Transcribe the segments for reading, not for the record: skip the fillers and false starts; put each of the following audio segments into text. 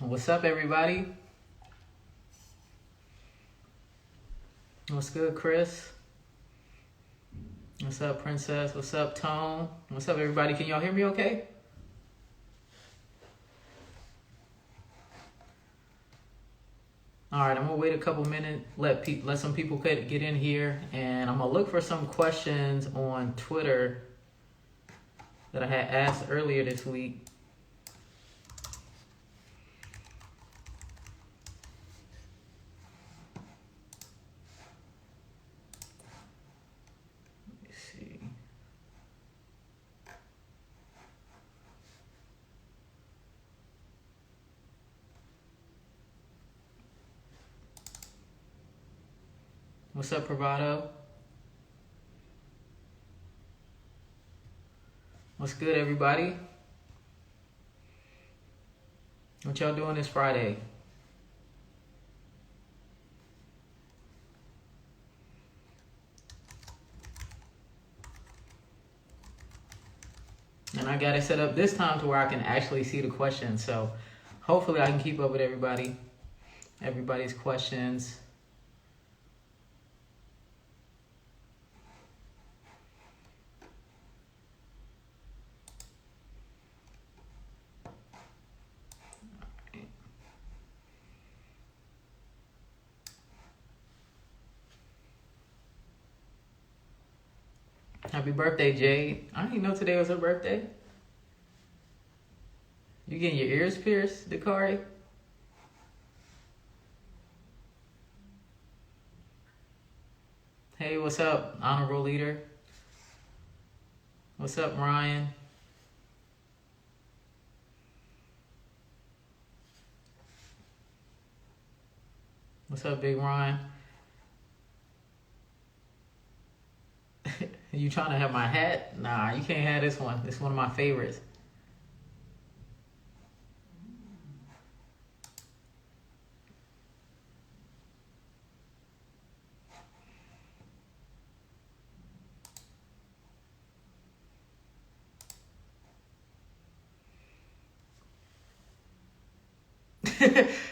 What's up, everybody? What's good, Chris? What's up, Princess? What's up, Tone? What's up, everybody? Can y'all hear me okay? All right, I'm gonna wait a couple minutes, let some people get in here, and I'm gonna look for some questions on Twitter that I had asked earlier this week. Let's see. What's up, Bravado? What's good, everybody? What y'all doing this Friday? And I got it set up this time to where I can actually see the questions. So hopefully I can keep up with everybody's questions. Happy birthday, Jade. I didn't know today was her birthday. You getting your ears pierced, Dakari? Hey, what's up, Honorable Leader? What's up, Ryan? What's up, Big Ryan? You trying to have my hat? Nah, you can't have this one. This is one of my favorites.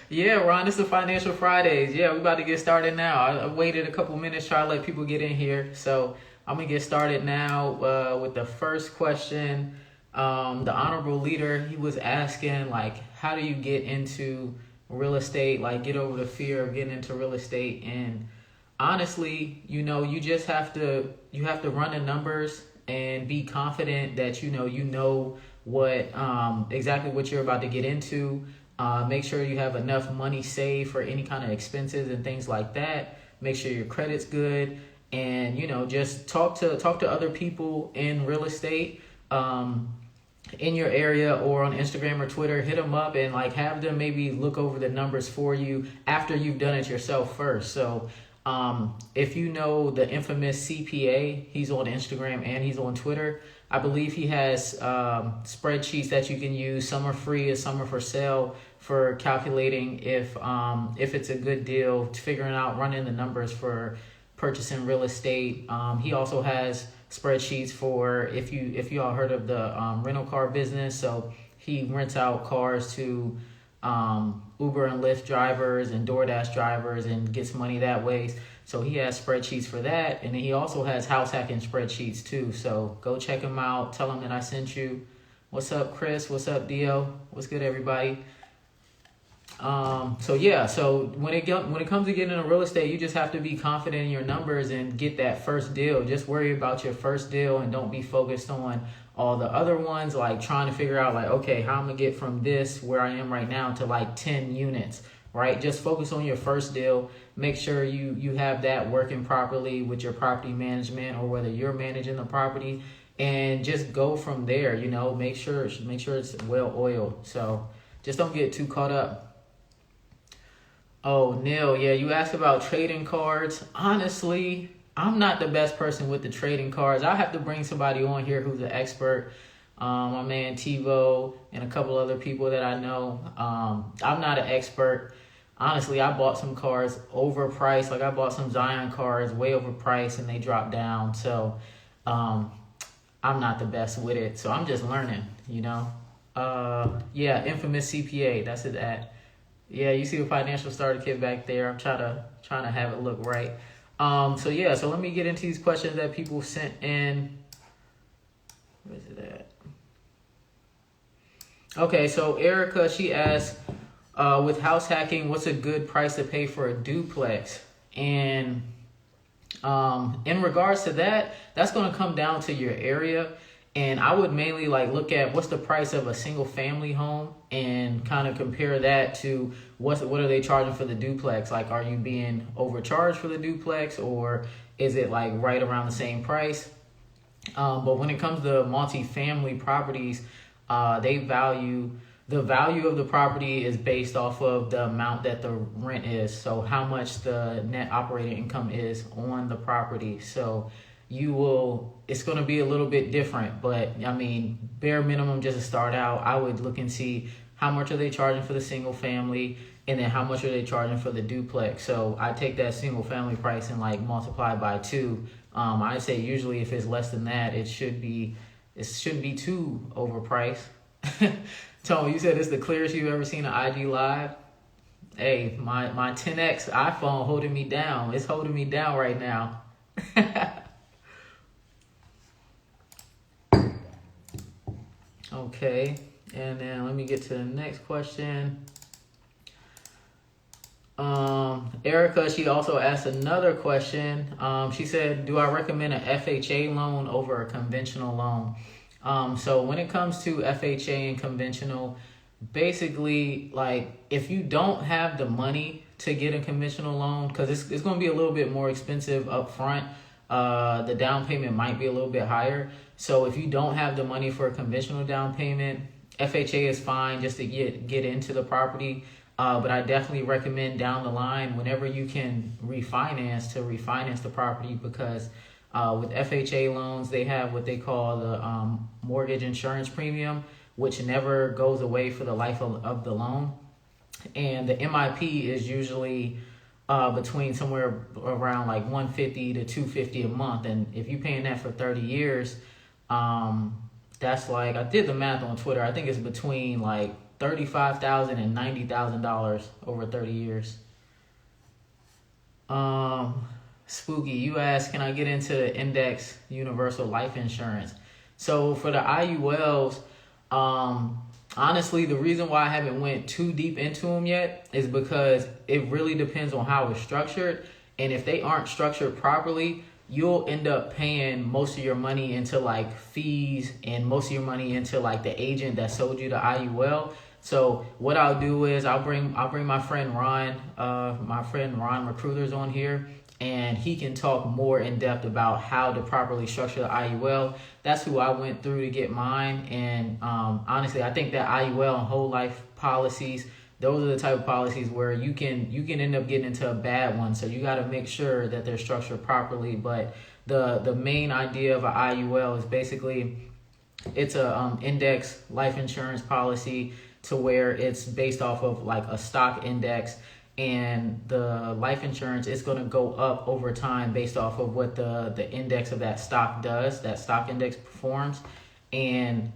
Yeah, Ron, this is Financial Fridays. Yeah, we about to get started now. I waited a couple minutes, try to let people get in here. So I'm going to get started now with the first question. The Honorable Leader, he was asking, like, how do you get into real estate? Like, get over the fear of getting into real estate. And honestly, you just have to run the numbers and be confident that you know what exactly what you're about to get into. Make sure you have enough money saved for any kind of expenses and things like that. Make sure your credit's good, and just talk to other people in real estate in your area or on Instagram or Twitter. Hit them up and have them maybe look over the numbers for you after you've done it yourself first. So if you know the infamous CPA, he's on Instagram and he's on Twitter. I believe he has spreadsheets that you can use. Some are free and some are for sale for calculating if it's a good deal, figuring out, running the numbers for purchasing real estate. He also has spreadsheets for if you all heard of the rental car business. So he rents out cars to Uber and Lyft drivers and DoorDash drivers and gets money that way. So he has spreadsheets for that. And then he also has house hacking spreadsheets too. So go check him out. Tell him that I sent you. What's up, Chris? What's up, Dio? What's good, everybody? So when it comes to getting into real estate, you just have to be confident in your numbers and get that first deal. Just worry about your first deal and don't be focused on all the other ones, like trying to figure out okay, how I'm gonna get from this where I am right now to 10 units, right? Just focus on your first deal. Make sure you have that working properly with your property management or whether you're managing the property, and just go from there. Make sure it's well oiled. So just don't get too caught up. Oh, Neil, yeah, you asked about trading cards. Honestly, I'm not the best person with the trading cards. I have to bring somebody on here who's an expert. My man TiVo and a couple other people that I know. I'm not an expert. Honestly, I bought some cards overpriced. I bought some Zion cards way overpriced and they dropped down. So I'm not the best with it. So I'm just learning, Yeah, infamous CPA. That's it. Yeah, you see the financial starter kit back there. I'm trying to have it look right. So let me get into these questions that people sent in. Where is it at? Okay, so Erica, she asked, with house hacking, what's a good price to pay for a duplex? And in regards to that, that's going to come down to your area. And I would mainly like look at what's the price of a single family home and kind of compare that to what are they charging for the duplex? Like, are you being overcharged for the duplex, or is it like right around the same price? But when it comes to multi-family properties, the value of the property is based off of the amount that the rent is. So how much the net operating income is on the property. So it's going to be a little bit different, but I mean, bare minimum, just to start out, I would look and see how much are they charging for the single family, and then how much are they charging for the duplex. So I take that single family price and like multiply by 2. I say usually if it's less than that, it should be too overpriced. Tony, you said it's the clearest you've ever seen an IG live. Hey, my 10X iPhone holding me down. It's holding me down right now. Okay, and then let me get to the next question. Erica, she also asked another question. She said, do I recommend an FHA loan over a conventional loan? So when it comes to FHA and conventional, basically, like, if you don't have the money to get a conventional loan, because it's going to be a little bit more expensive up front, the down payment might be a little bit higher. So if you don't have the money for a conventional down payment, FHA is fine just to get into the property. But I definitely recommend down the line, whenever you can refinance the property, because with FHA loans, they have what they call the mortgage insurance premium, which never goes away for the life of the loan. And the MIP is usually between somewhere around like $150 to $250 a month. And if you're paying that for 30 years, that's like, I did the math on Twitter. I think it's between like $35,000 and $90,000 over 30 years. Spooky, you asked, can I get into index universal life insurance? So for the IULs, honestly, the reason why I haven't went too deep into them yet is because it really depends on how it's structured. And if they aren't structured properly, you'll end up paying most of your money into like fees and most of your money into like the agent that sold you the IUL. So what I'll do is I'll bring my friend Ron Recruiters on here, and he can talk more in depth about how to properly structure the IUL. That's who I went through to get mine. And honestly, I think that IUL and whole life policies, those are the type of policies where you can end up getting into a bad one. So you got to make sure that they're structured properly. But the main idea of an IUL is basically it's a index life insurance policy, to where it's based off of like a stock index, and the life insurance is going to go up over time based off of what the index of that stock does, that stock index performs. And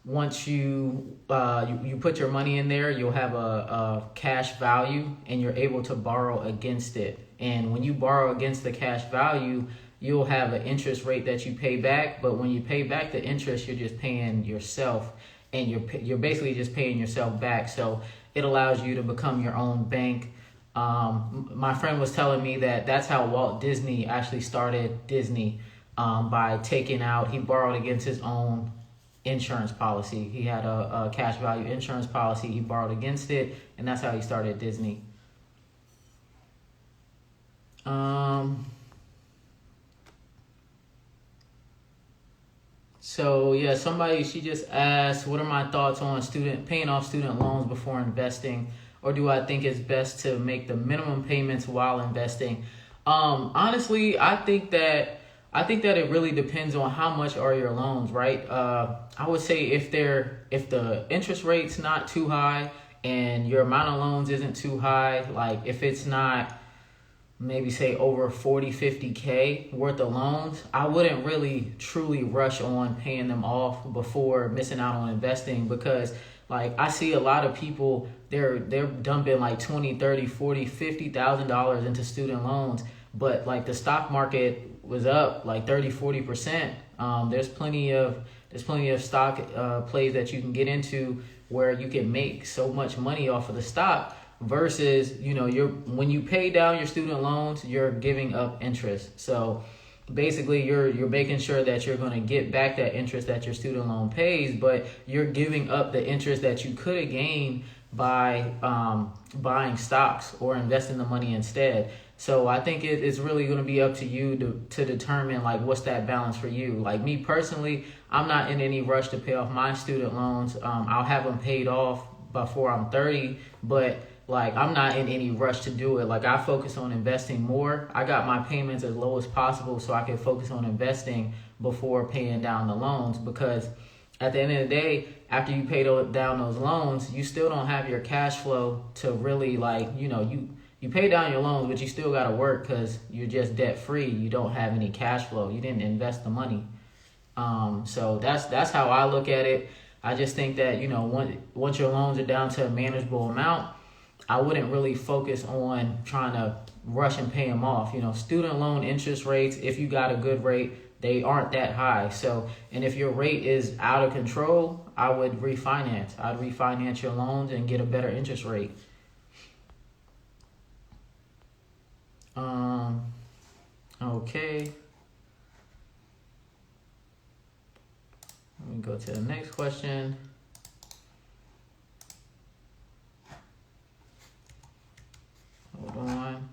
once you put your money in there, you'll have a cash value, and you're able to borrow against it. And when you borrow against the cash value, you'll have an interest rate that you pay back. But when you pay back the interest, you're just paying yourself, and you're basically just paying yourself back. So it allows you to become your own bank. My friend was telling me that that's how Walt Disney actually started Disney, by he borrowed against his own insurance policy. He had a cash value insurance policy. He borrowed against it, and that's how he started Disney. So yeah, she just asked, what are my thoughts on paying off student loans before investing, or do I think it's best to make the minimum payments while investing? Honestly, I think that it really depends on how much are your loans, right? I would say if the interest rate's not too high and your amount of loans isn't too high, like if it's not maybe say over 40-50K worth of loans, I wouldn't really truly rush on paying them off before missing out on investing, because like I see a lot of people, they're dumping like 20, 30, 40, $50,000 into student loans, but like the stock market was up like 30, 40%. There's plenty of stock plays that you can get into where you can make so much money off of the stock versus, when you pay down your student loans, you're giving up interest. So basically you're making sure that you're going to get back that interest that your student loan pays, but you're giving up the interest that you could have gained by buying stocks or investing the money instead. So I think it's really going to be up to you to determine like what's that balance for you. Like me personally, I'm not in any rush to pay off my student loans. I'll have them paid off before I'm 30, but like I'm not in any rush to do it. Like I focus on investing more. I got my payments as low as possible so I can focus on investing before paying down the loans, because at the end of the day, after you pay down those loans, you still don't have your cash flow to really like, you pay down your loans, but you still got to work because you're just debt free. You don't have any cash flow. You didn't invest the money. So that's how I look at it. I just think that, once your loans are down to a manageable amount, I wouldn't really focus on trying to rush and pay them off. Student loan interest rates, if you got a good rate, they aren't that high. So, and if your rate is out of control, I would refinance. I'd refinance your loans and get a better interest rate. Okay. Let me go to the next question. Hold on.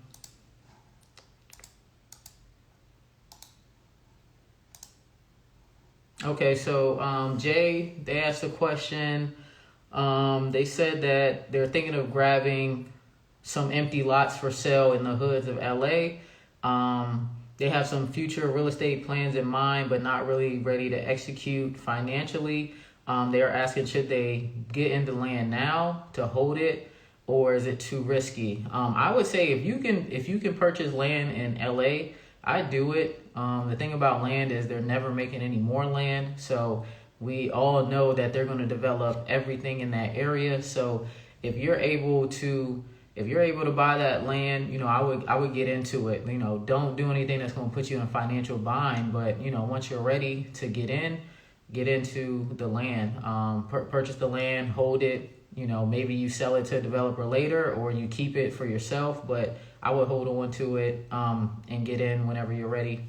Okay, so Jay, they asked a question. They said that they're thinking of grabbing some empty lots for sale in the hoods of LA. They have some future real estate plans in mind, but not really ready to execute financially. They're asking, should they get into land now to hold it, or is it too risky? I would say if you can purchase land in LA, I'd do it. The thing about land is they're never making any more land. So we all know that they're going to develop everything in that area. So if you're able to buy that land, I would get into it. Don't do anything that's going to put you in a financial bind. But, once you're ready to get into the land, purchase the land, hold it. Maybe you sell it to a developer later, or you keep it for yourself. But I would hold on to it and get in whenever you're ready.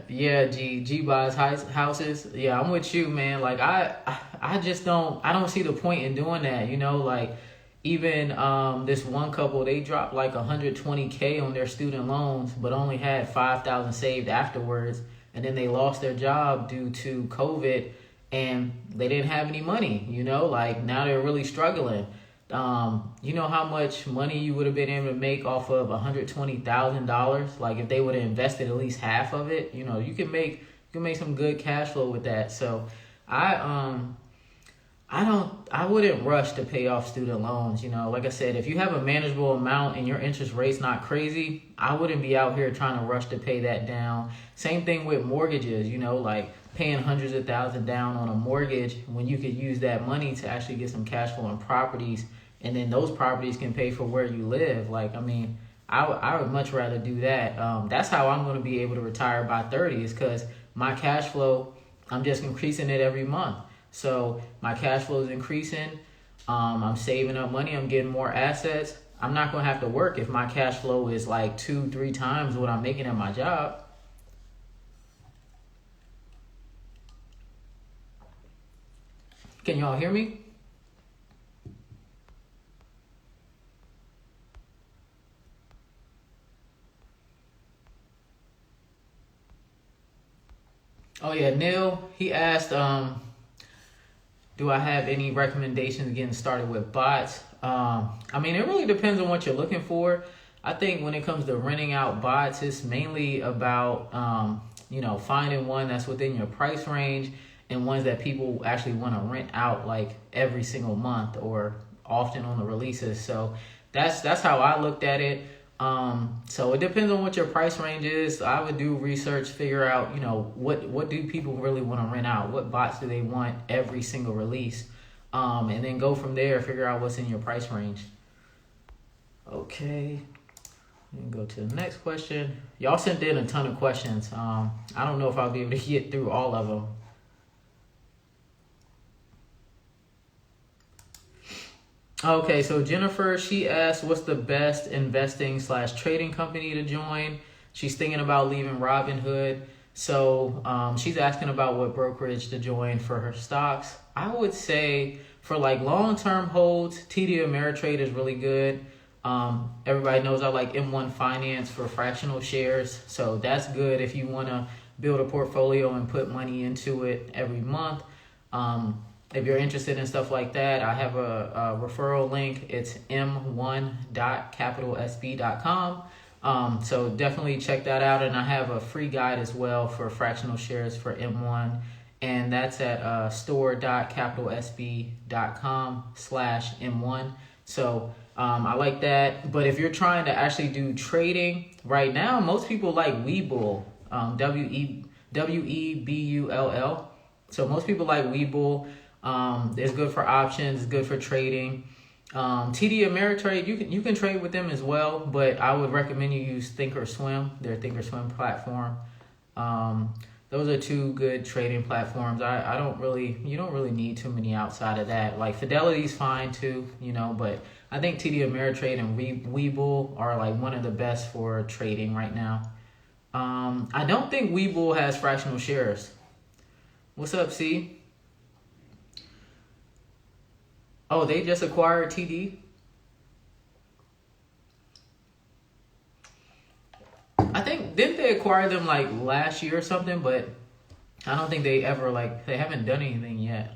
Yeah, G buys houses. Yeah, I'm with you, man. Like I just don't see the point in doing that. Like even this one couple, they dropped like $120K on their student loans, but only had $5,000 saved afterwards, and then they lost their job due to COVID, and they didn't have any money. Like now they're really struggling. You know how much money you would have been able to make off of $120,000? Like if they would have invested at least half of it, you can make some good cash flow with that. So I wouldn't rush to pay off student loans. Like I said, if you have a manageable amount and your interest rate's not crazy, I wouldn't be out here trying to rush to pay that down. Same thing with mortgages, like paying hundreds of thousands down on a mortgage when you could use that money to actually get some cash flow on properties, and then those properties can pay for where you live. Like, I would much rather do that. That's how I'm going to be able to retire by 30, is because my cash flow, I'm just increasing it every month. So my cash flow is increasing. I'm saving up money. I'm getting more assets. I'm not going to have to work if my cash flow is like 2-3 times what I'm making at my job. Can y'all hear me? Oh yeah, Neil, he asked, do I have any recommendations getting started with bots? It really depends on what you're looking for. I think when it comes to renting out bots, it's mainly about, finding one that's within your price range and ones that people actually want to rent out like every single month or often on the releases. So that's how I looked at it. So it depends on what your price range is. I would do research, figure out, what do people really want to rent out? What bots do they want every single release? And then go from there, figure out what's in your price range. Okay. And go to the next question. Y'all sent in a ton of questions. I don't know if I'll be able to get through all of them. Okay, so Jennifer, she asked, what's the best investing/trading company to join? She's thinking about leaving Robinhood. So she's asking about what brokerage to join for her stocks. I would say for like long-term holds, TD Ameritrade is really good. Everybody knows I like M1 Finance for fractional shares. So that's good if you want to build a portfolio and put money into it every month. If you're interested in stuff like that, I have a referral link. It's m1.capitalsb.com. So definitely check that out. And I have a free guide as well for fractional shares for M1. And that's at store.capitalsb.com/M1. So I like that. But if you're trying to actually do trading right now, most people like WeBull, WeBull. So most people like WeBull. It's good for options, it's good for trading. TD Ameritrade, you can trade with them as well, but I would recommend you use Thinkorswim, their Thinkorswim platform. Those are two good trading platforms. You don't really need too many outside of that. Like Fidelity's fine too, but I think TD Ameritrade and WeBull are like one of the best for trading right now. I don't think WeBull has fractional shares. What's up, C? Oh, they just acquired TD? I think, didn't they acquire them like last year or something? But I don't think they ever they haven't done anything yet.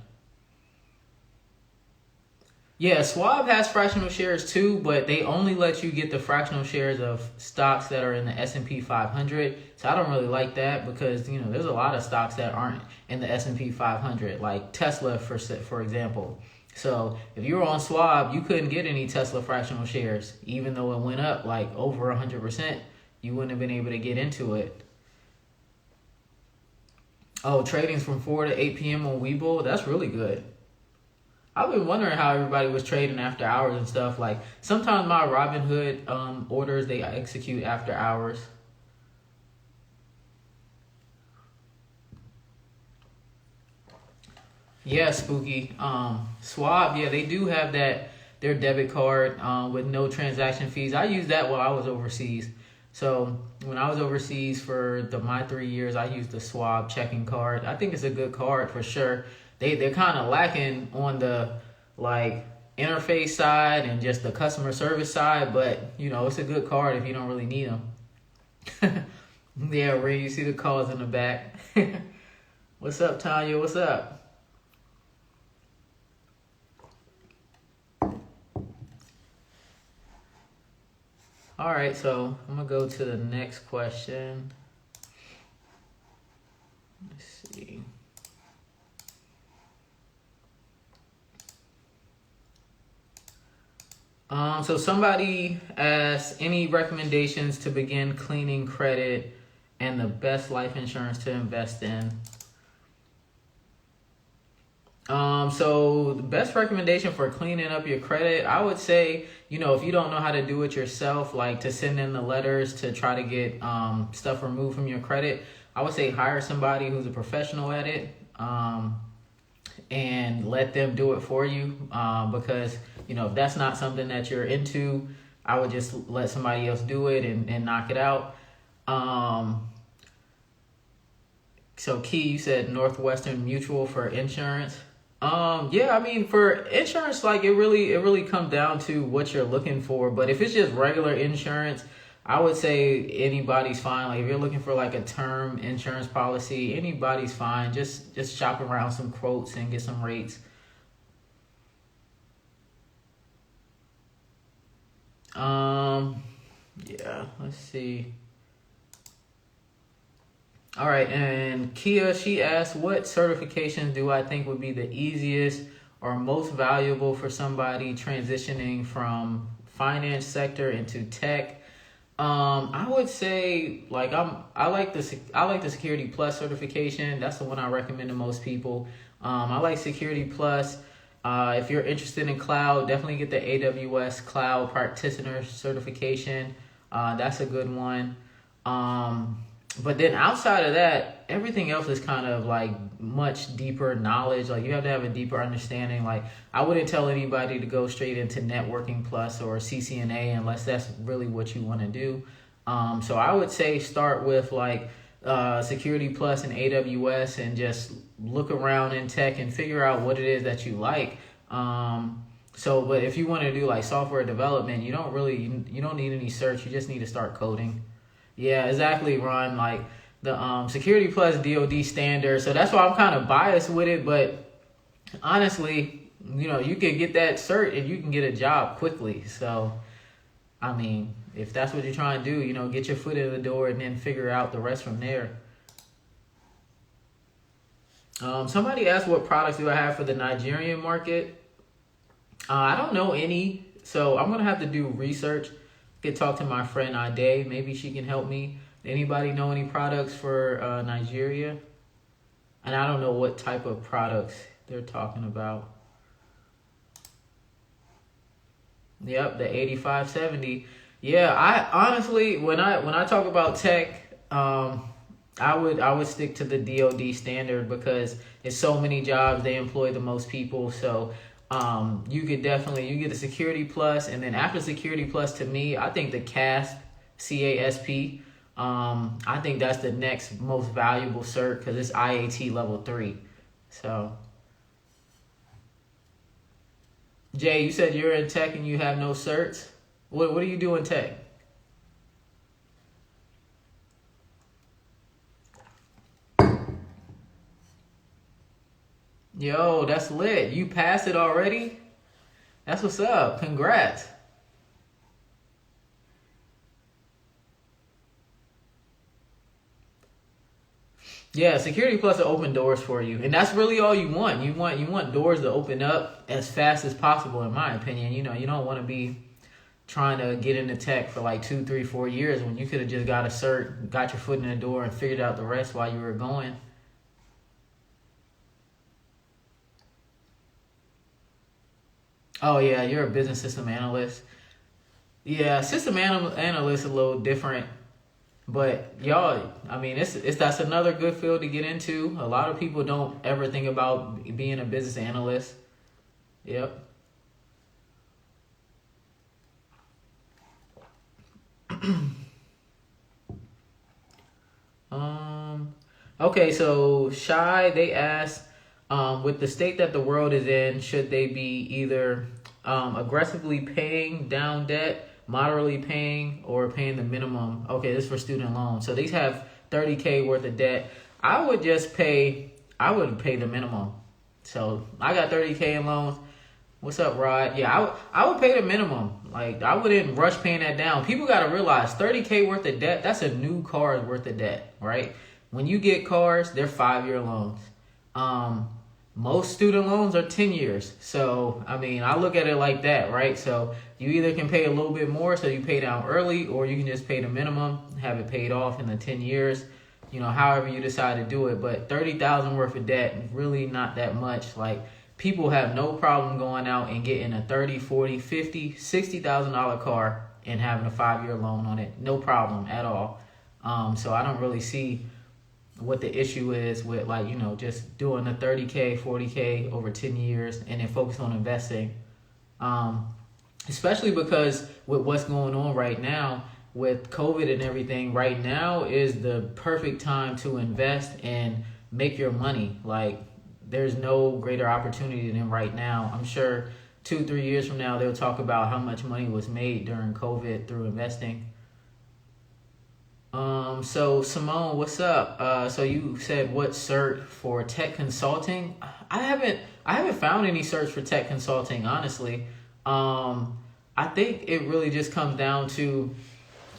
Yeah, Schwab has fractional shares too, but they only let you get the fractional shares of stocks that are in the S&P 500. So I don't really like that because, there's a lot of stocks that aren't in the S&P 500, like Tesla, for example. So if you were on Schwab, you couldn't get any Tesla fractional shares, even though it went up like over 100%. You wouldn't have been able to get into it. Oh, trading's from 4 to 8 p.m. on WeBull. That's really good. I've been wondering how everybody was trading after hours and stuff. Like sometimes my Robinhood orders, they execute after hours. Yeah, Spooky. Schwab, yeah, they do have their debit card with no transaction fees. I used that while I was overseas. So when I was overseas for my 3 years, I used the Schwab checking card. I think it's a good card for sure. They're kind of lacking on the interface side and just the customer service side, but it's a good card if you don't really need them. Yeah, Ray, you see the calls in the back. What's up, Tanya? What's up? All right, so I'm gonna go to the next question. Let's see. So somebody asked, any recommendations to begin cleaning credit and the best life insurance to invest in? So the best recommendation for cleaning up your credit, I would say, if you don't know how to do it yourself, like to send in the letters to try to get stuff removed from your credit, I would say hire somebody who's a professional at it and let them do it for you because, if that's not something that you're into, I would just let somebody else do it and knock it out. So Key, you said Northwestern Mutual for insurance. Yeah, I mean, for insurance, it really comes down to what you're looking for. But if it's just regular insurance, I would say anybody's fine. Like if you're looking for a term insurance policy, anybody's fine. Just shop around some quotes and get some rates. Yeah, let's see. All right, and Kia, she asked, what certifications do I think would be the easiest or most valuable for somebody transitioning from finance sector into tech? I would say like I like the Security Plus certification. That's the one I recommend to most people. I like Security Plus. If you're interested in cloud, definitely get the AWS Cloud Practitioner certification. That's a good one. But then outside of that, everything else is kind of like much deeper knowledge. Like you have to have a deeper understanding. Like I wouldn't tell anybody to go straight into Networking Plus or CCNA unless that's really what you want to do. So I would say start with like Security Plus and AWS and just look around in tech and figure out what it is that you like. But if you want to do like software development, you don't need any certs. You just need to start coding. Yeah, exactly, Ron. Like the Security Plus DoD standard. So that's why I'm kind of biased with it. But honestly, you can get that cert and you can get a job quickly. So, I mean, if that's what you're trying to do, get your foot in the door and then figure out the rest from there. Somebody asked what products do I have for the Nigerian market. I don't know any, so I'm gonna have to do research. Could talk to my friend Ade. Maybe she can help me. Anybody know any products for Nigeria? And I don't know what type of products they're talking about. Yep, the 8570. Yeah, I honestly, when I talk about tech, I would stick to the DoD standard because it's so many jobs. They employ the most people, so. You get the Security Plus, and then after Security Plus, to me, I think the CASP, CASP, I think that's the next most valuable cert because it's IAT level 3. So, Jay, you said you're in tech and you have no certs. What do you do in tech? Yo, that's lit. You passed it already? That's what's up. Congrats. Yeah, Security Plus will open doors for you. And that's really all you want. You want doors to open up as fast as possible, in my opinion. You don't want to be trying to get into tech for like 2, 3, 4 years when you could have just got a cert, got your foot in the door, and figured out the rest while you were going. Oh yeah, you're a business system analyst. Yeah, analyst is a little different, but y'all, I mean, it's that's another good field to get into. A lot of people don't ever think about being a business analyst. Yep. Okay, so Shy, they asked, with the state that the world is in, should they be either aggressively paying down debt, moderately paying, or paying the minimum? Okay, this is for student loans. So these have 30K worth of debt. I would pay the minimum. So I got 30K in loans. What's up, Rod? Yeah, I would pay the minimum. Like, I wouldn't rush paying that down. People got to realize 30K worth of debt, that's a new car's worth of debt, right? When you get cars, they're 5-year loans. Most student loans are 10 years. So, I mean, I look at it like that, right? So you either can pay a little bit more so you pay down early, or you can just pay the minimum, have it paid off in the 10 years, however you decide to do it. But 30,000 worth of debt, really not that much. Like, people have no problem going out and getting a 30, 40, 50, $60,000 car and having a 5-year loan on it. No problem at all. So I don't really see what the issue is with, like, just doing a 30K, 40K over 10 years and then focus on investing. Especially because with what's going on right now with COVID and everything, right now is the perfect time to invest and make your money. Like, there's no greater opportunity than right now. I'm sure 2-3 years from now, they'll talk about how much money was made during COVID through investing. So Simone, what's up? So you said what cert for tech consulting? I haven't found any certs for tech consulting, honestly. I think it really just comes down to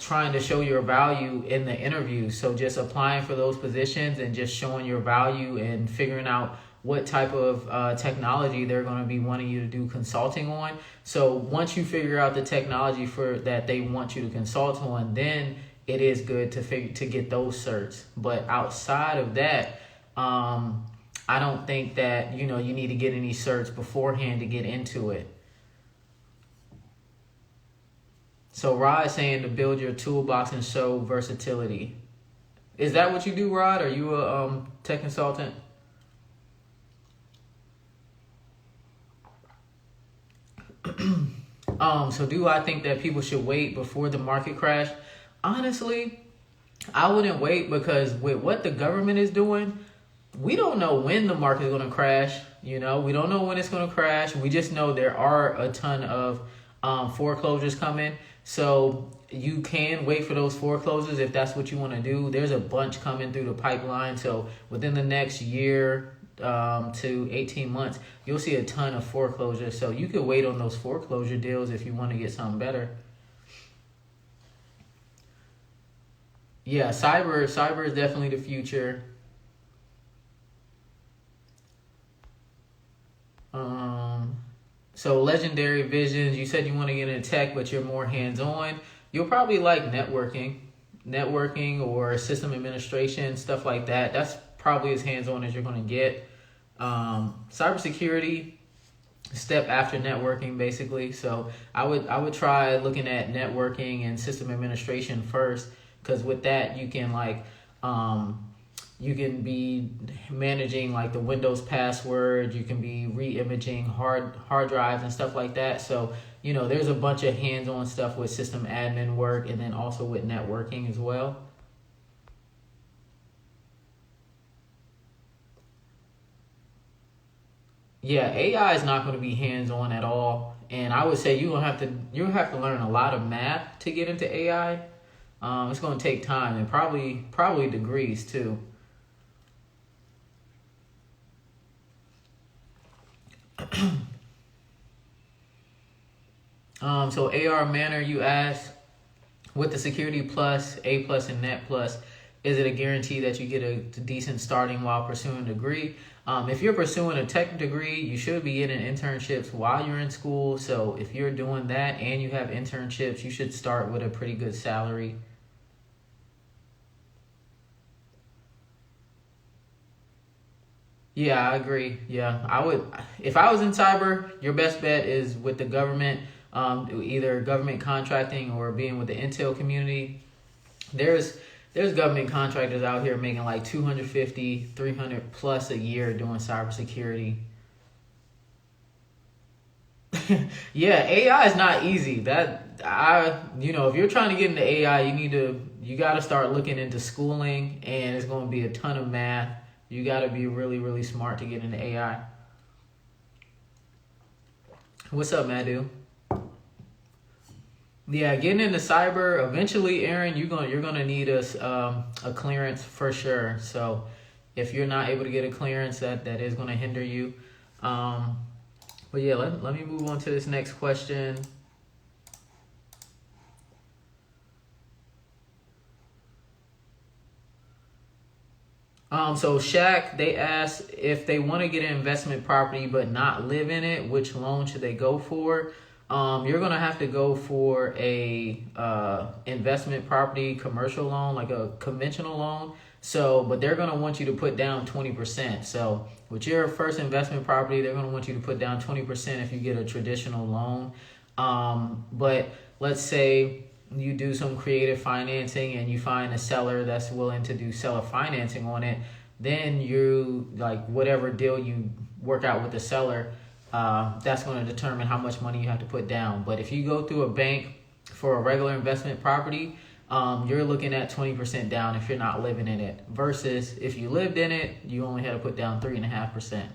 trying to show your value in the interview. So just applying for those positions and just showing your value and figuring out what type of technology they're going to be wanting you to do consulting on. So once you figure out the technology for that they want you to consult on, then it is good to get those certs. But outside of that, I don't think that you need to get any certs beforehand to get into it. So Rod is saying to build your toolbox and show versatility. Is that what you do, Rod? Are you a tech consultant? So do I think that people should wait before the market crash? Honestly, I wouldn't wait, because with what the government is doing, we don't know when the market is going to crash. We don't know when it's going to crash. We just know there are a ton of foreclosures coming. So you can wait for those foreclosures if that's what you want to do. There's a bunch coming through the pipeline. So within the next year to 18 months, you'll see a ton of foreclosures. So you could wait on those foreclosure deals if you want to get something better. Yeah, cyber is definitely the future. So Legendary Visions, you said you want to get into tech, but you're more hands-on. You'll probably like networking or system administration, stuff like that. That's probably as hands-on as you're going to get. Cybersecurity, step after networking, basically. So I would try looking at networking and system administration first, because with that you can you can be managing like the Windows password. You can be re-imaging hard drives and stuff like that. So, there's a bunch of hands-on stuff with system admin work, and then also with networking as well. Yeah, AI is not going to be hands-on at all. And I would say you'll have to learn a lot of math to get into AI. It's going to take time, and probably degrees too. So AR Manor, you asked, with the Security Plus, A Plus, and Net Plus, is it a guarantee that you get a decent starting while pursuing a degree? If you're pursuing a tech degree, you should be getting internships while you're in school. So if you're doing that and you have internships, you should start with a pretty good salary. Yeah, I agree. Yeah, I would. If I was in cyber, your best bet is with the government, either government contracting or being with the intel community. There's government contractors out here making like 250, 300 plus a year doing cybersecurity. Yeah, AI is not easy. If you're trying to get into AI, you got to start looking into schooling, and it's going to be a ton of math. You got to be really, really smart to get into AI. What's up, Madhu? Yeah, getting into cyber eventually, Aaron. You're gonna need a clearance for sure. So if you're not able to get a clearance, that is gonna hinder you. But yeah, let me move on to this next question. So Shaq, they asked if they want to get an investment property but not live in it, which loan should they go for? You're gonna have to go for a investment property commercial loan, like a conventional loan. So, but they're gonna want you to put down 20%. So, with your first investment property, they're gonna want you to put down 20% if you get a traditional loan. But let's say you do some creative financing and you find a seller that's willing to do seller financing on it, then you, like, whatever deal you work out with the seller, that's going to determine how much money you have to put down. But if you go through a bank for a regular investment property, you're looking at 20% down if you're not living in it, versus if you lived in it, you only had to put down 3.5%.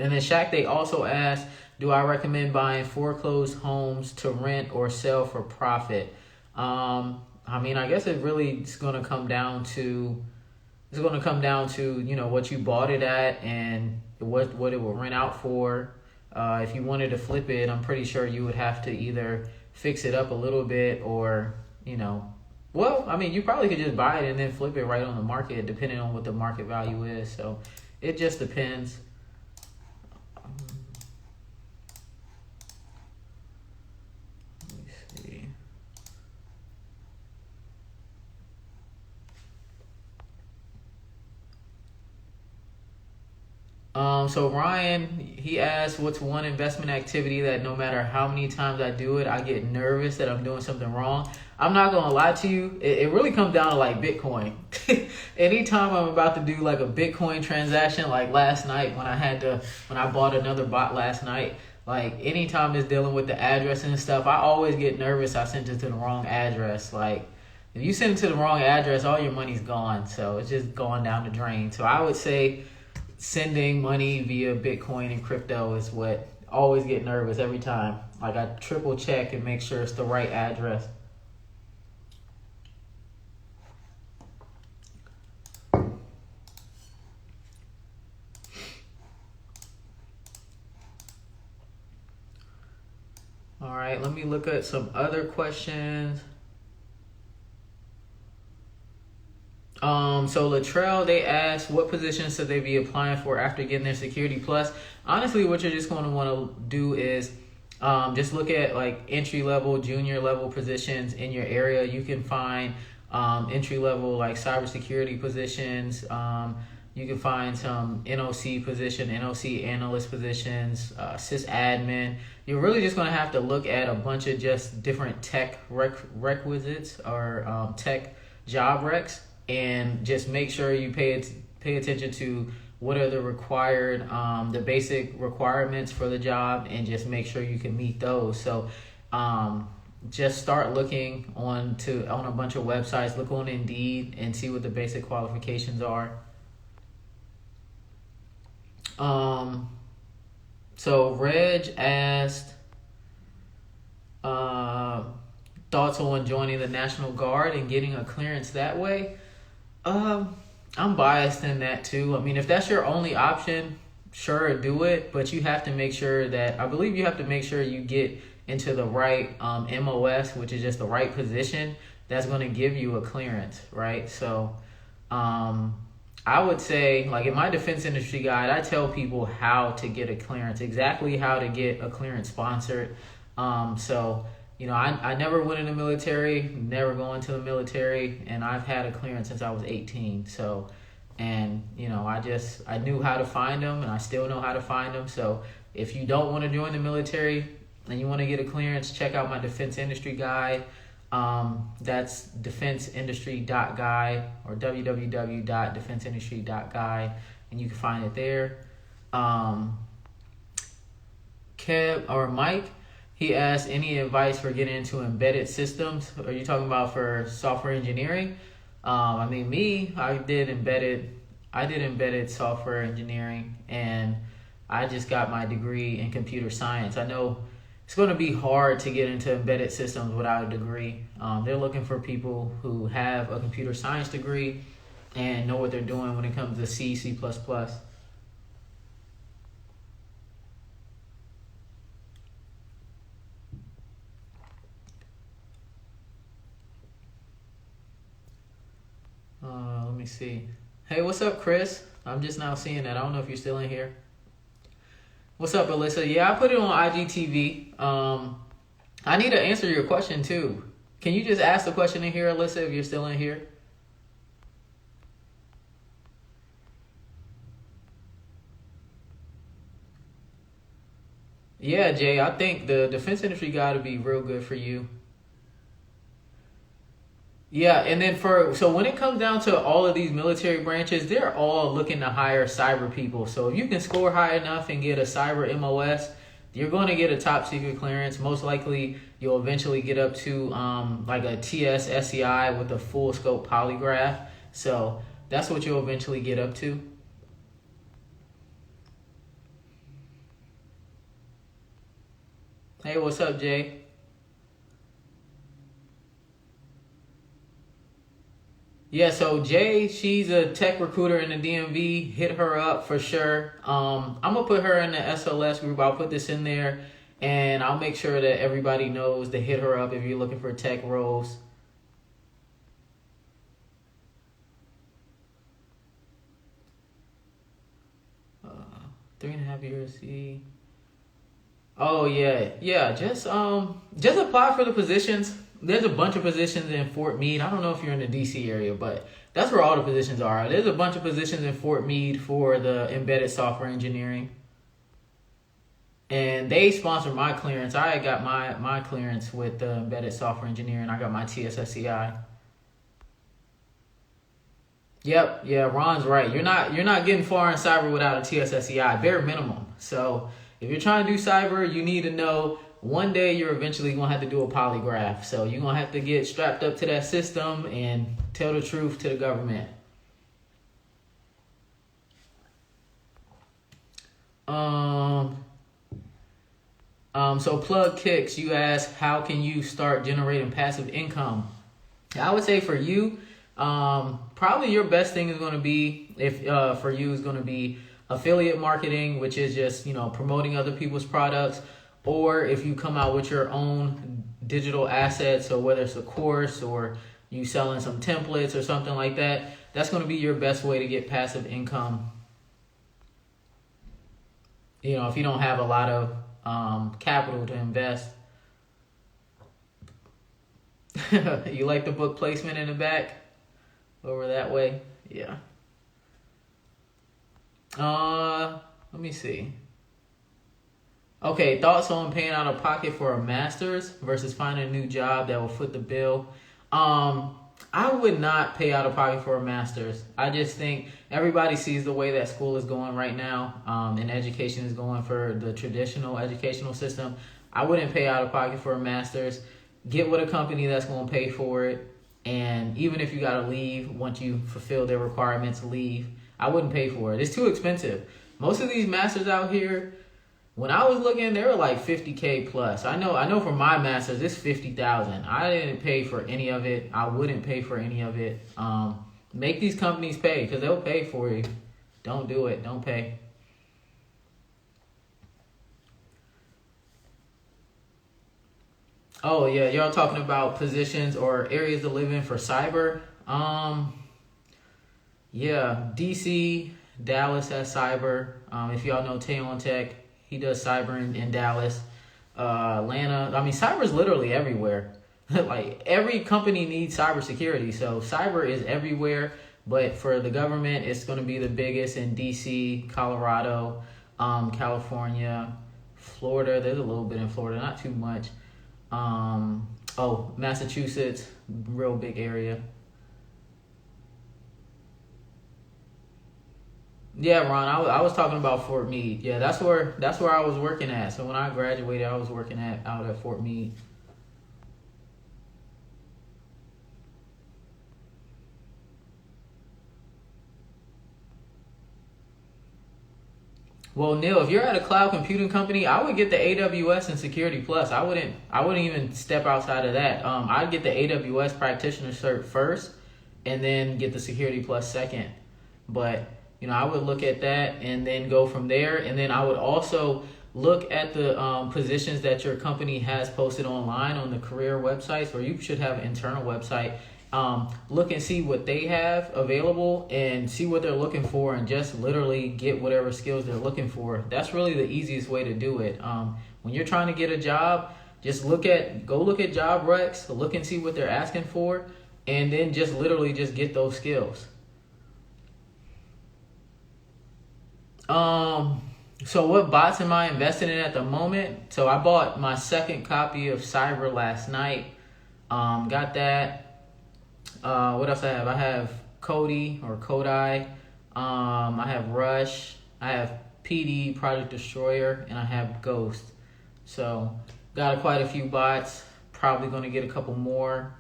And then Shaq, they also asked, do I recommend buying foreclosed homes to rent or sell for profit? I guess it really is going to come down to, what you bought it at and what it will rent out for. If you wanted to flip it, I'm pretty sure you would have to either fix it up a little bit or, Well, I mean, you probably could just buy it and then flip it right on the market, depending on what the market value is. So it just depends. Let me see. So Ryan, he asked, what's one investment activity that no matter how many times I do it, I get nervous that I'm doing something wrong? I'm not going to lie to you. It really comes down to like Bitcoin. Anytime I'm about to do like a Bitcoin transaction, like last night when I bought another bot last night, like anytime it's dealing with the address and stuff, I always get nervous I sent it to the wrong address. Like if you send it to the wrong address, all your money's gone. So it's just going down the drain. So I would say sending money via Bitcoin and crypto is what always get nervous every time. Like I triple check and make sure it's the right address. All right, let me look at some other questions. So Latrell, they asked what positions should they be applying for after getting their Security Plus. Honestly, what you're just going to want to do is just look at like entry level, junior level positions in your area. You can find entry level like cybersecurity positions. You can find some NOC position, NOC analyst positions, sysadmin. You're really just going to have to look at a bunch of just different tech requisites or tech job recs, and just make sure you pay attention to what are the required, the basic requirements for the job, and just make sure you can meet those. So just start looking on a bunch of websites. Look on Indeed and see what the basic qualifications are. So Reg asked thoughts on joining the National Guard and getting a clearance that way. I'm biased in that too. I mean, if that's your only option, sure, do it, but you have to make sure that, I believe you have to make sure you get into the right MOS, which is just the right position that's going to give you a clearance, right? So I would say, like in my defense industry guide, I tell people how to get a clearance, exactly how to get a clearance sponsored. So you know, I never went in the military, never going to the military, and I've had a clearance since I was 18. So, and you know, I knew how to find them, and I still know how to find them. So if you don't want to join the military and you want to get a clearance, check out my defense industry guide. That's defenseindustry.guide or www.defenseindustry.guide, and you can find it there. Kev or Mike, he asked any advice for getting into embedded systems. Are you talking about for software engineering? I mean, I did embedded software engineering, and I just got my degree in computer science. I know it's going to be hard to get into embedded systems without a degree. They're looking for people who have a computer science degree and know what they're doing when it comes to C, C++. Let me see. Hey, what's up, Chris? I'm just now seeing that. I don't know if you're still in here. What's up, Alyssa? Yeah, I put it on IGTV. I need to answer your question too. Can you just ask the question in here, Alyssa, if you're still in here? Yeah, Jay, I think the defense industry got to be real good for you. Yeah, and then so when it comes down to all of these military branches, they're all looking to hire cyber people. So if you can score high enough and get a cyber MOS, you're going to get a top secret clearance. Most likely, you'll eventually get up to like a TS SCI with a full scope polygraph. So that's what you'll eventually get up to. Hey, what's up, Jay? Yeah, so Jay, she's a tech recruiter in the DMV. Hit her up for sure. I'm gonna put her in the SLS group. I'll put this in there, and I'll make sure that everybody knows to hit her up if you're looking for tech roles. 3.5 years. See. Oh yeah. Just apply for the positions. There's a bunch of positions in Fort Meade. I don't know if you're in the DC area, but that's where all the positions are. There's a bunch of positions in Fort Meade for the embedded software engineering. And they sponsored my clearance. I got my clearance with the embedded software engineering. I got my TSSCI. Yep, yeah, Ron's right. You're not getting far in cyber without a TSSCI, bare minimum. So if you're trying to do cyber, you need to know one day you're eventually gonna have to do a polygraph. So you're gonna have to get strapped up to that system and tell the truth to the government. So Plug Kicks, you ask, how can you start generating passive income? I would say for you, probably your best thing is going to be, for you is going to be affiliate marketing, which is just, promoting other people's products. Or if you come out with your own digital assets, so whether it's a course or you selling some templates or something like that, that's going to be your best way to get passive income. If you don't have a lot of capital to invest. You like the book placement in the back? Over that way? Yeah. Let me see. Okay, thoughts on paying out of pocket for a master's versus finding a new job that will foot the bill. I would not pay out of pocket for a master's. I just think everybody sees the way that school is going right now, and education is going for the traditional educational system. I wouldn't pay out of pocket for a master's. Get with a company that's going to pay for it. And even if you got to leave, once you fulfill their requirements, leave. I wouldn't pay for it. It's too expensive. Most of these masters out here, when I was looking, they were like $50K plus. I know for my masters, it's $50,000. I didn't pay for any of it. I wouldn't pay for any of it. Make these companies pay, because they'll pay for you. Don't do it. Don't pay. Oh yeah, y'all talking about positions or areas to live in for cyber. Yeah, DC, Dallas has cyber. If y'all know Tayon Tech, he does cyber in Dallas. Atlanta. I mean, cyber is literally everywhere. Like every company needs cybersecurity, so cyber is everywhere. But for the government, it's going to be the biggest in DC, Colorado, California, Florida. There's a little bit in Florida, not too much. Massachusetts, real big area. Yeah, Ron, I was talking about Fort Meade. Yeah, that's where I was working at. So when I graduated, I was working out at Fort Meade. Well, Neil, if you're at a cloud computing company, I would get the AWS and Security Plus. I wouldn't even step outside of that. I'd get the AWS practitioner cert first, and then get the Security Plus second. But I would look at that and then go from there. And then I would also look at the positions that your company has posted online on the career websites, or you should have an internal website. Look and see what they have available and see what they're looking for, and just literally get whatever skills they're looking for. That's really the easiest way to do it. When you're trying to get a job, just go look at job recs, look and see what they're asking for, and then just literally just get those skills. So what bots am I investing in at the moment? So I bought my second copy of Cyber last night. Got that. What else I have? I have Kodi or Kodai. I have Rush. I have PD, Project Destroyer, and I have Ghost. So got quite a few bots. Probably going to get a couple more.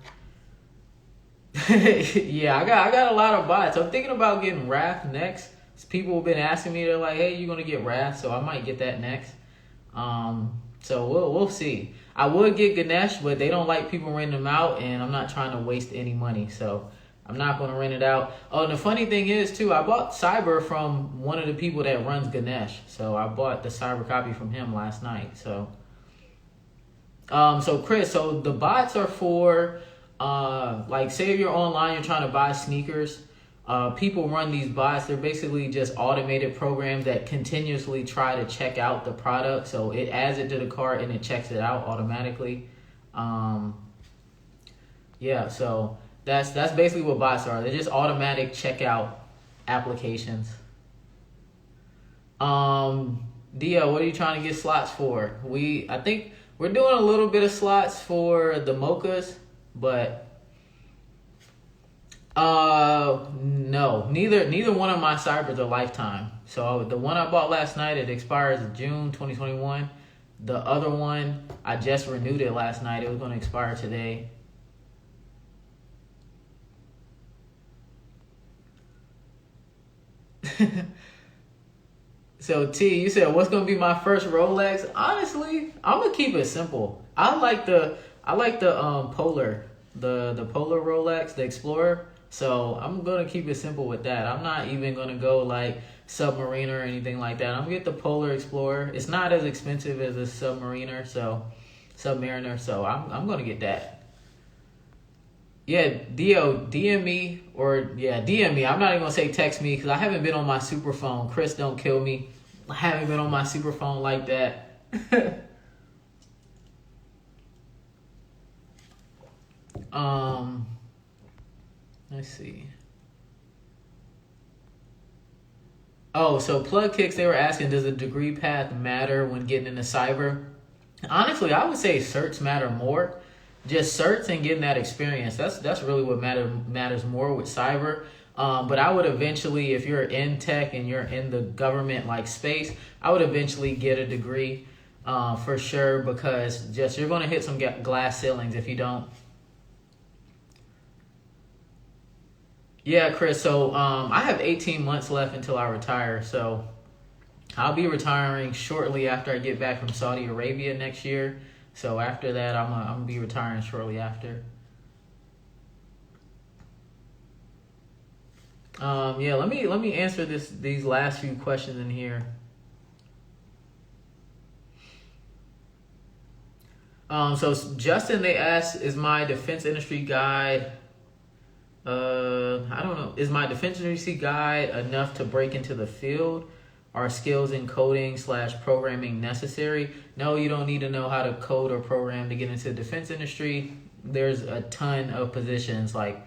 Yeah, I got a lot of bots. I'm thinking about getting Wrath next. People have been asking me, they're like, hey, you're going to get Wrath, so I might get that next. So we'll see. I would get Ganesh, but they don't like people renting them out, and I'm not trying to waste any money, so I'm not going to rent it out. Oh, and the funny thing is, too, I bought Cyber from one of the people that runs Ganesh, so I bought the Cyber copy from him last night. So Chris, so the bots are for, like, say if you're online, you're trying to buy sneakers. People run these bots. They're basically just automated programs that continuously try to check out the product. So it adds it to the cart and it checks it out automatically. Yeah, so that's basically what bots are. They're just automatic checkout applications. Dia, what are you trying to get slots for? I think we're doing a little bit of slots for the mochas, but no, neither one of my cybers are lifetime. So the one I bought last night, it expires in June 2021. The other one, I just renewed it last night. It was going to expire today. So T, you said what's gonna be my first Rolex? Honestly, I'm gonna keep it simple. I like the Polar, the Polar Rolex, the Explorer. So I'm gonna keep it simple with that. I'm not even gonna go like Submariner or anything like that. I'm gonna get the Polar Explorer. It's not as expensive as a Submariner, so I'm gonna get that. Yeah, DM me, or DM me. I'm not even gonna say text me because I haven't been on my super phone. Chris, don't kill me. I haven't been on my super phone like that. Let's see. Oh, so Plug Kicks, they were asking, does the degree path matter when getting into cyber? Honestly, I would say certs matter more. Just certs and getting that experience. That's really what matters more with cyber. But I would eventually, if you're in tech and you're in the government like space, I would eventually get a degree for sure, because just you're going to hit some glass ceilings if you don't. Yeah, Chris. So I have 18 months left until I retire. So I'll be retiring shortly after I get back from Saudi Arabia next year. So after that, I'm gonna be retiring shortly after. Yeah, let me answer these last few questions in here. So Justin, they asked, is my defense industry guide, I don't know, is my defense industry guide enough to break into the field? Are skills in coding/programming necessary? No, you don't need to know how to code or program to get into the defense industry. There's a ton of positions, like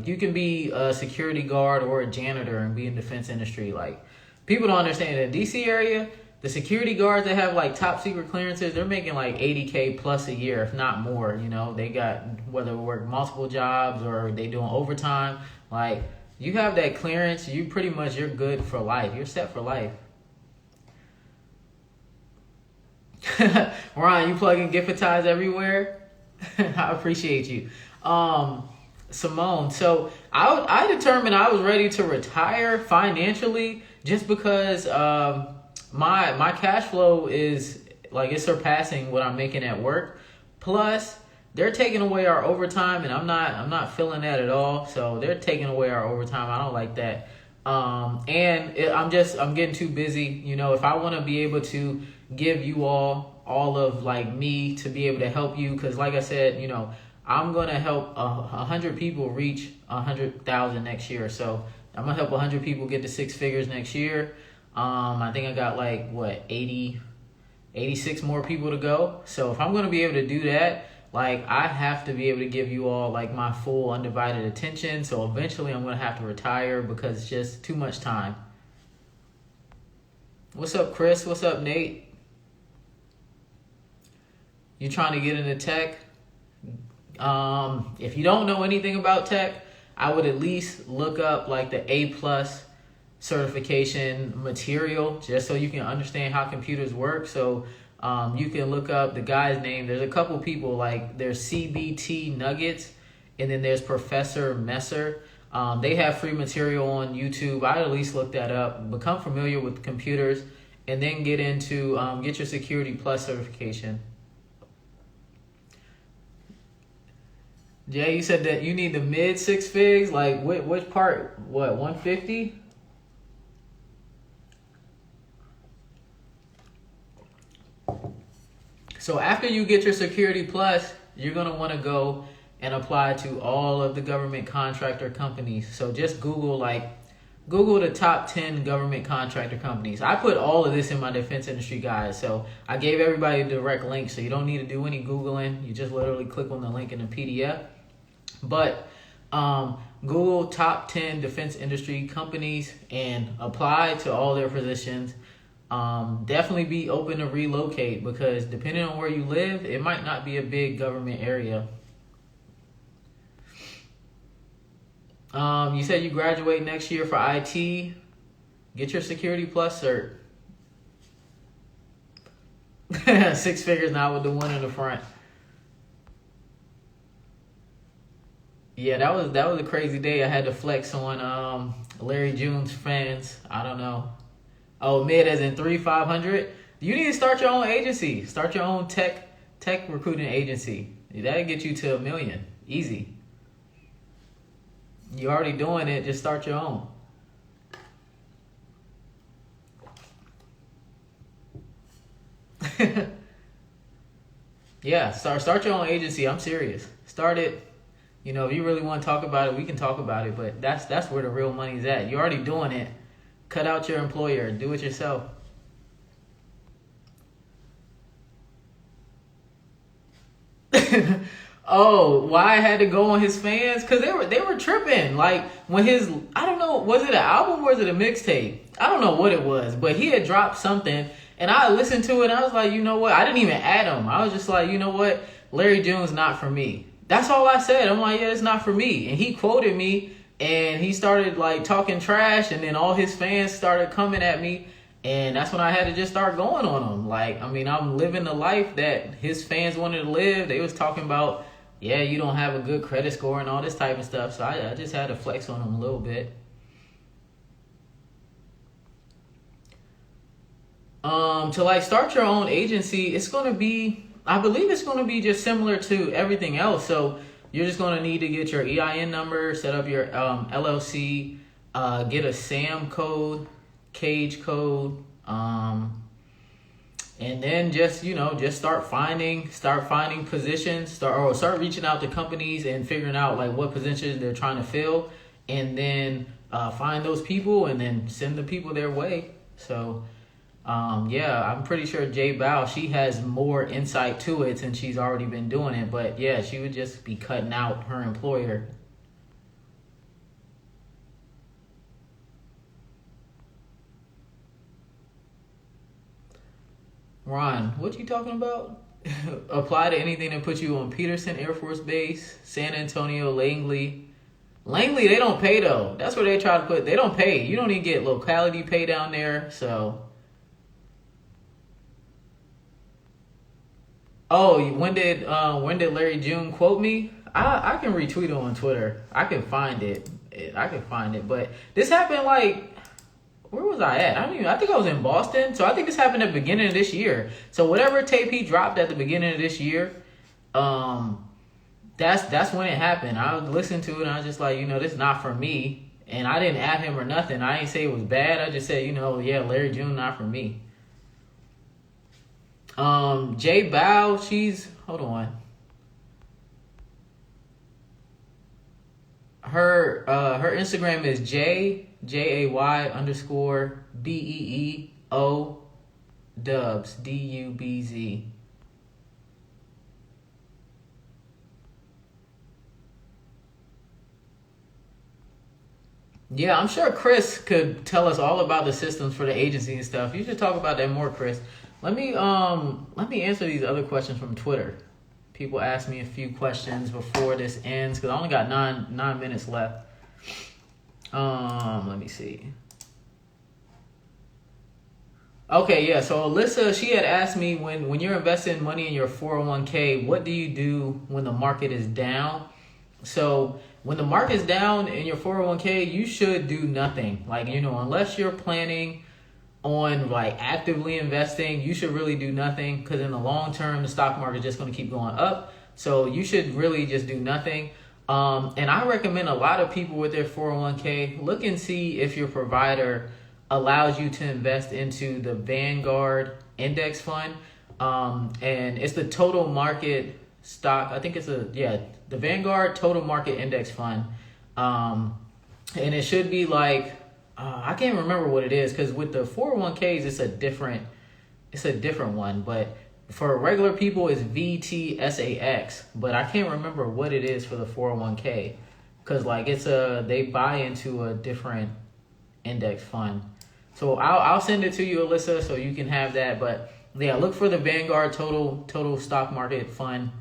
you can be a security guard or a janitor and be in defense industry. Like, people don't understand, in the DC area, the security guards that have like top secret clearances, they're making like 80K plus a year, if not more. You know, they got, whether they work multiple jobs or they doing overtime, like, you have that clearance, you're good for life. You're set for life. Ron, you plugging Giftize everywhere? I appreciate you. Simone, so I determined I was ready to retire financially just because my cash flow is like, it's surpassing what I'm making at work. Plus, they're taking away our overtime, and I'm not feeling that at all. So they're taking away our overtime. I don't like that. I'm getting too busy. You know, if I want to be able to give you all of like me to be able to help you, because like I said, you know, I'm gonna help 100 people reach 100,000 next year. So I'm gonna help 100 people get to 6 figures next year. I think I got like 86 more people to go. So if I'm gonna be able to do that, like, I have to be able to give you all like my full undivided attention. So eventually I'm going to have to retire because it's just too much time. What's up, Chris? What's up, Nate? You trying to get into tech? If you don't know anything about tech, I would at least look up like the A+ certification material, just so you can understand how computers work. So you can look up the guy's name. There's a couple people, like there's CBT Nuggets, and then there's Professor Messer. They have free material on YouTube. I'd at least look that up, become familiar with computers, and then get into get your Security Plus certification. Jay, you said that you need the mid 6 figs. Like, which part? What, 150? So after you get your Security Plus, you're going to want to go and apply to all of the government contractor companies. So just Google the top 10 government contractor companies. I put all of this in my defense industry guide. So I gave everybody a direct link, so you don't need to do any Googling. You just literally click on the link in the PDF. But Google top 10 defense industry companies and apply to all their positions. Definitely be open to relocate, because depending on where you live, it might not be a big government area. You said you graduate next year for IT. Get your Security Plus cert. 6 figures now with the one in the front. Yeah, that was a crazy day. I had to flex on Larry June's fans. I don't know. Oh, mid as in 3,500. You need to start your own agency. Start your own tech recruiting agency. That'll get you to $1 million. Easy. You're already doing it. Just start your own. Yeah, start your own agency. I'm serious. Start it. If you really want to talk about it, we can talk about it. But that's where the real money's at. You're already doing it. Cut out your employer. Do it yourself. Oh, why I had to go on his fans? Because they were tripping. Like, when I don't know, was it an album or was it a mixtape? I don't know what it was, but he had dropped something, and I listened to it, and I was like, you know what? I didn't even add him. I was just like, you know what? Larry June's not for me. That's all I said. I'm like, yeah, it's not for me. And he quoted me, and he started, talking trash, and then all his fans started coming at me. And that's when I had to just start going on him. I'm living the life that his fans wanted to live. They was talking about, yeah, you don't have a good credit score and all this type of stuff. So I just had to flex on him a little bit. To start your own agency, I believe it's going to be just similar to everything else. So you're just going to need to get your EIN number, set up your LLC, get a SAM code, cage code, and then just start finding positions, start reaching out to companies and figuring out what positions they're trying to fill, and then find those people and then send the people their way. So I'm pretty sure Jay Bao, she has more insight to it since she's already been doing it, but yeah, she would just be cutting out her employer. Ron, what you talking about? Apply to anything that puts you on Peterson Air Force Base, San Antonio, Langley. Langley, they don't pay though. That's where they try to put. They don't pay. You don't even get locality pay down there. So, when did Larry June quote me? I can retweet it on Twitter. I can find it. But this happened where was I at? I think I was in Boston. So I think this happened at the beginning of this year. So whatever tape he dropped at the beginning of this year, that's when it happened. I listened to it and I was just like, this is not for me. And I didn't add him or nothing. I didn't say it was bad. I just said, yeah, Larry June, not for me. Jay Bao, hold on. Her Instagram is JAY_BEEO Dubs DUBZ. Yeah, I'm sure Chris could tell us all about the systems for the agency and stuff. You should talk about that more, Chris. Let me answer these other questions from Twitter. People asked me a few questions before this ends because I only got nine minutes left. Let me see. Okay, yeah. So Alyssa, she had asked me when you're investing money in your 401k, what do you do when the market is down? So when the market's down in your 401k, you should do nothing. Unless you're planning on actively investing, you should really do nothing because in the long term, the stock market is just going to keep going up. So you should really just do nothing. And I recommend a lot of people with their 401k, look and see if your provider allows you to invest into the Vanguard index fund. And it's the total market stock. I think it's the Vanguard Total Market Index Fund. And it should be like, I can't remember what it is, because with the 401ks, it's a different one. But for regular people, it's VTSAX. But I can't remember what it is for the 401k, because like they buy into a different index fund. So I'll send it to you, Alyssa, so you can have that. But yeah, look for the Vanguard Total Stock Market Fund,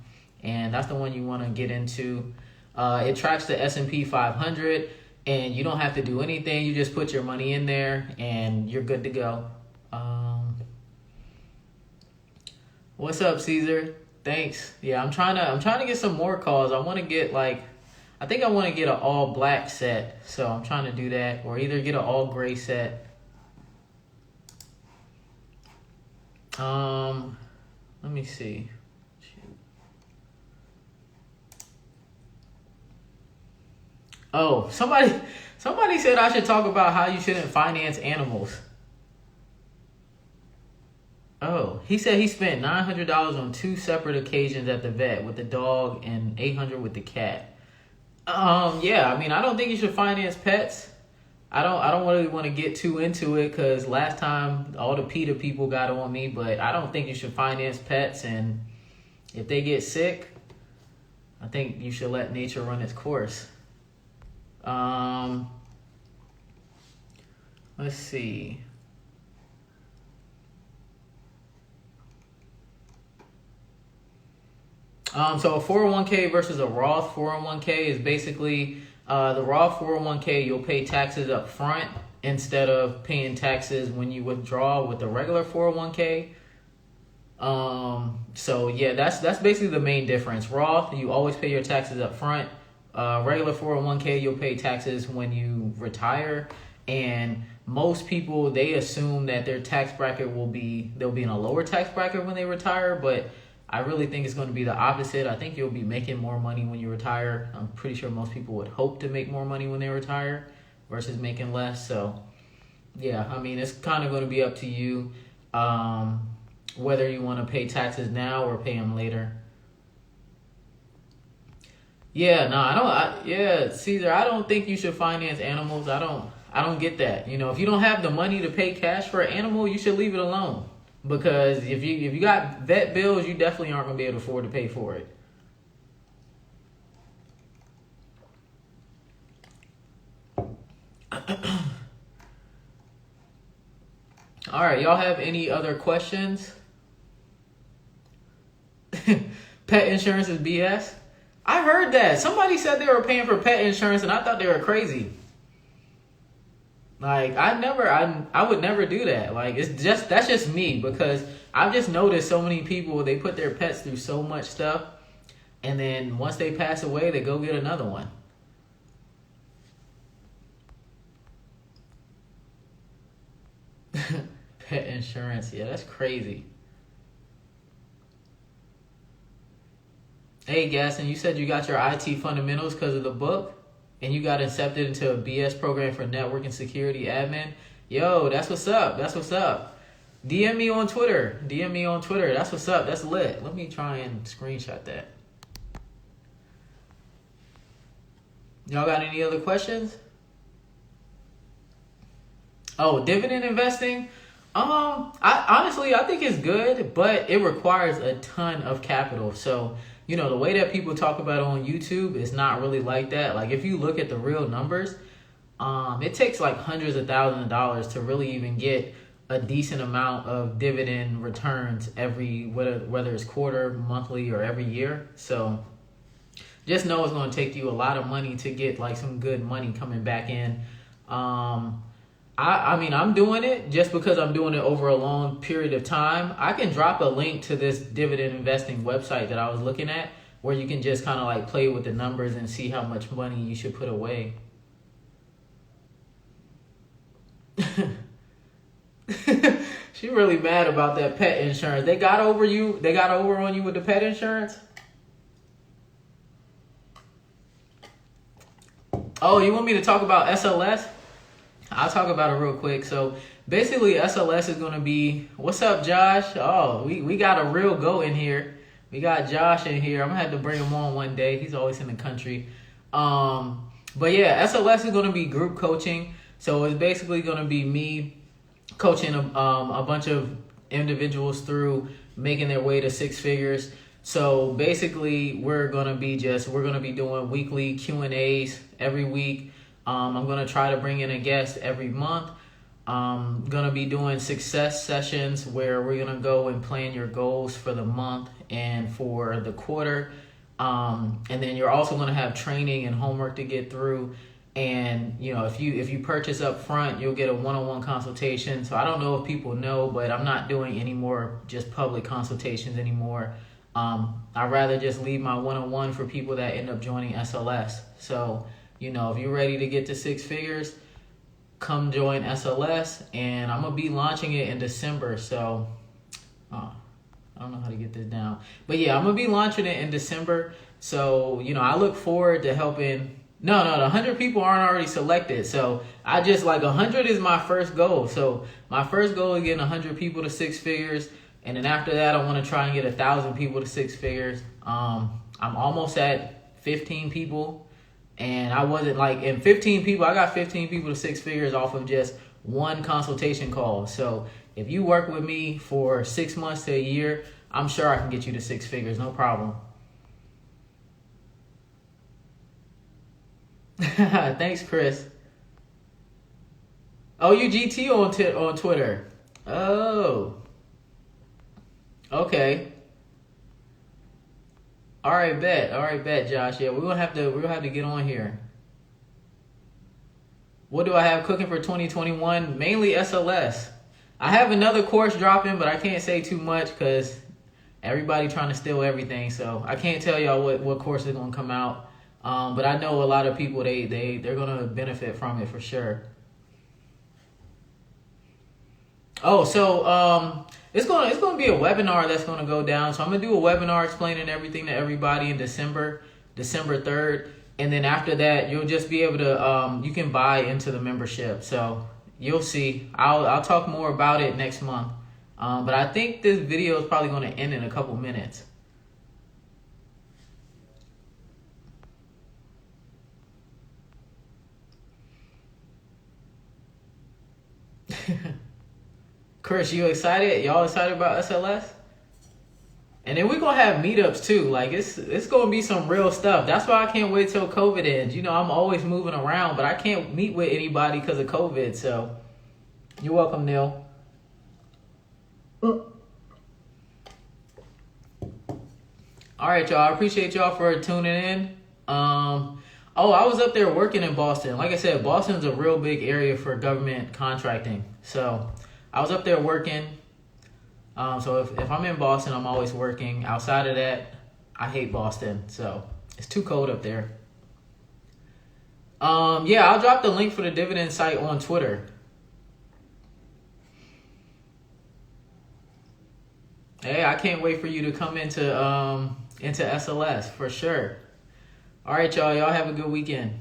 and that's the one you want to get into. It tracks the S&P 500, and you don't have to do anything. You just put your money in there, and you're good to go. What's up, Caesar? Thanks. Yeah, I'm trying to get some more calls. I want to get I think I want to get an all black set, so I'm trying to do that, or either get an all gray set. Let me see. Oh, somebody said I should talk about how you shouldn't finance animals. Oh, he said he spent $900 on 2 separate occasions at the vet with the dog and $800 with the cat. Yeah, I mean, I don't think you should finance pets. I don't really want to get too into it, because last time all the PETA people got on me, but I don't think you should finance pets, and if they get sick, I think you should let nature run its course. Let's see. So a 401k versus a Roth 401k is basically the Roth 401k, you'll pay taxes up front instead of paying taxes when you withdraw with the regular 401k. So yeah, that's basically the main difference. Roth, you always pay your taxes up front. Regular 401k, you'll pay taxes when you retire. And most people, they assume that their tax bracket they'll be in a lower tax bracket when they retire, but I really think it's going to be the opposite. I think you'll be making more money when you retire. I'm pretty sure most people would hope to make more money when they retire versus making less. So yeah, I mean, it's kind of going to be up to you, whether you want to pay taxes now or pay them later. Yeah, no, Caesar, I don't think you should finance animals. I don't get that. You know, if you don't have the money to pay cash for an animal, you should leave it alone. Because if you got vet bills, you definitely aren't going to be able to afford to pay for it. All right, y'all have any other questions? Pet insurance is BS? I heard that. Somebody said they were paying for pet insurance, and I thought they were crazy. Like, I would never do that. Like, that's just me, because I've just noticed so many people, they put their pets through so much stuff, and then once they pass away, they go get another one. Pet insurance, yeah, that's crazy. Hey, Gaston, you said you got your IT fundamentals because of the book? And you got accepted into a BS program for network and security admin. Yo, that's what's up. That's what's up. DM me on Twitter. That's what's up. That's lit. Let me try and screenshot that. Y'all got any other questions? Oh, dividend investing? I think it's good, but it requires a ton of capital. So, you know, the way that people talk about it on YouTube is not really like that. Like, if you look at the real numbers, it takes like hundreds of thousands of dollars to really even get a decent amount of dividend returns whether it's quarter, monthly, or every year. So just know it's going to take you a lot of money to get like some good money coming back in. I mean, I'm doing it just because I'm doing it over a long period of time. I can drop a link to this dividend investing website that I was looking at, where you can just kind of like play with the numbers and see how much money you should put away. She really mad about that pet insurance. They got over on you with the pet insurance? Oh, you want me to talk about SLS? I'll talk about it real quick. So basically SLS is going to be, what's up, Josh? Oh, we got a real goat in here. We got Josh in here. I'm gonna have to bring him on one day. He's always in the country. But yeah, SLS is gonna be group coaching. So it's basically gonna be me coaching a bunch of individuals through making their way to six figures. So basically, we're gonna be doing weekly Q&As every week. I'm gonna try to bring in a guest every month. Gonna be doing success sessions where we're gonna go and plan your goals for the month and for the quarter. And then you're also gonna have training and homework to get through. And if you purchase up front, you'll get a one-on-one consultation. So I don't know if people know, but I'm not doing any more just public consultations anymore. I'd rather just leave my one-on-one for people that end up joining SLS. So if you're ready to get to six figures, come join SLS, and I'm gonna be launching it in December. So I don't know how to get this down, but yeah, I'm gonna be launching it in December. So I look forward to helping. No, the 100 people aren't already selected. So I just 100 is my first goal. So my first goal is getting 100 people to six figures. And then after that, I want to try and get 1,000 people to six figures. I'm almost at 15 people. And I wasn't in 15 people, I got 15 people to six figures off of just one consultation call. So if you work with me for 6 months to a year, I'm sure I can get you to six figures, no problem. Thanks, Chris. Oh, you GT on Twitter. Oh. Okay. All right, bet, Josh. Yeah, we're gonna have to get on here. What do I have cooking for 2021? Mainly SLS. I have another course dropping, but I can't say too much because everybody trying to steal everything. So I can't tell y'all what course is gonna come out. But I know a lot of people they're gonna benefit from it for sure. Oh, so it's gonna be a webinar that's gonna go down. So I'm gonna do a webinar explaining everything to everybody in December 3rd, and then after that you'll just be able to you can buy into the membership. So you'll see. I'll talk more about it next month. But I think this video is probably gonna end in a couple minutes. Chris, you excited? Y'all excited about SLS? And then we're gonna have meetups too. It's gonna be some real stuff. That's why I can't wait till COVID ends. I'm always moving around, but I can't meet with anybody because of COVID. So you're welcome, Neil. All right, y'all. I appreciate y'all for tuning in. I was up there working in Boston. Like I said, Boston's a real big area for government contracting. So I was up there working. So if I'm in Boston, I'm always working. Outside of that, I hate Boston. So it's too cold up there. Yeah, I'll drop the link for the dividend site on Twitter. Hey, I can't wait for you to come into SLS for sure. All right, y'all. Y'all have a good weekend.